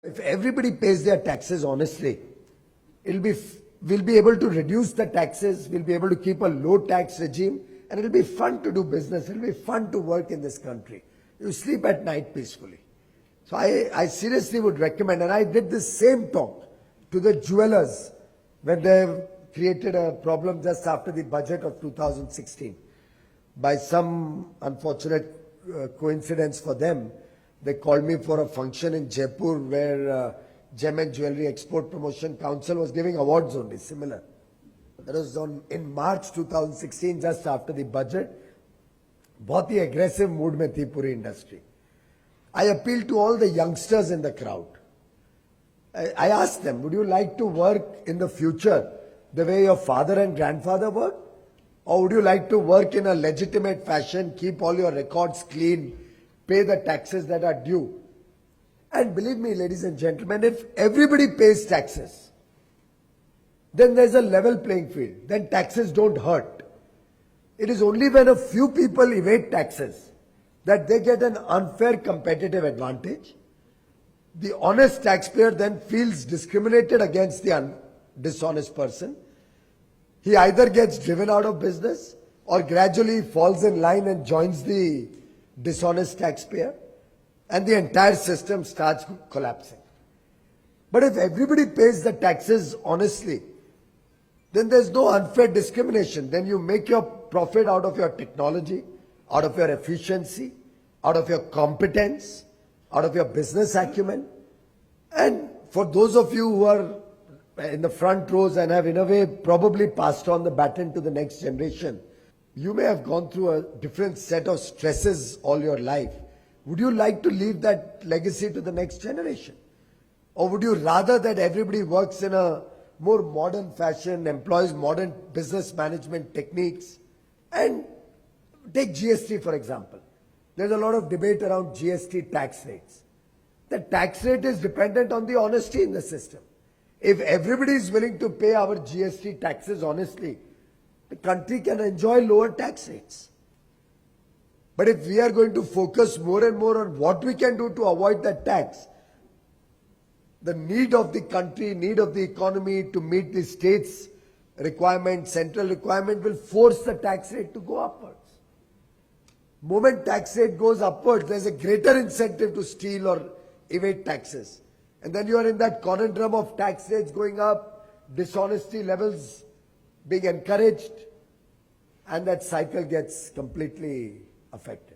If everybody pays their taxes honestly, we'll be able to reduce the taxes, we'll be able to keep a low tax regime, and it'll be fun to do business, it'll be fun to work in this country. You sleep at night peacefully. So I seriously would recommend, and I did the same talk to the jewelers when they created a problem just after the budget of 2016. By some unfortunate coincidence for them, they called me for a function in Jaipur where Gem and Jewelry Export Promotion Council was giving awards only, similar. That was in March 2016, just after the budget. बहुत ही aggressive mood में थी पूरी industry. I appealed to all the youngsters in the crowd. I asked them, would you like to work in the future the way your father and grandfather worked? Or would you like to work in a legitimate fashion, keep all your records clean, pay the taxes that are due? And believe me, ladies and gentlemen, if everybody pays taxes, then there's a level playing field. Then taxes don't hurt. It is only when a few people evade taxes that they get an unfair competitive advantage. The honest taxpayer then feels discriminated against the dishonest person. He either gets driven out of business or gradually falls in line and joins the dishonest taxpayer, and the entire system starts collapsing. But if everybody pays the taxes honestly, then there's no unfair discrimination. Then you make your profit out of your technology, out of your efficiency, out of your competence, out of your business acumen. And for those of you who are in the front rows and have in a way probably passed on the baton to the next generation, you may have gone through a different set of stresses all your life. Would you like to leave that legacy to the next generation? Or would you rather that everybody works in a more modern fashion, employs modern business management techniques? And take GST for example. There's a lot of debate around GST tax rates. The tax rate is dependent on the honesty in the system. If everybody is willing to pay our GST taxes honestly, the country can enjoy lower tax rates. But if we are going to focus more and more on what we can do to avoid that tax, the need of the country, need of the economy to meet the state's requirement, central requirement will force the tax rate to go upwards. Moment tax rate goes upwards, there's a greater incentive to steal or evade taxes. And then you are in that conundrum of tax rates going up, dishonesty levels being encouraged, and that cycle gets completely affected.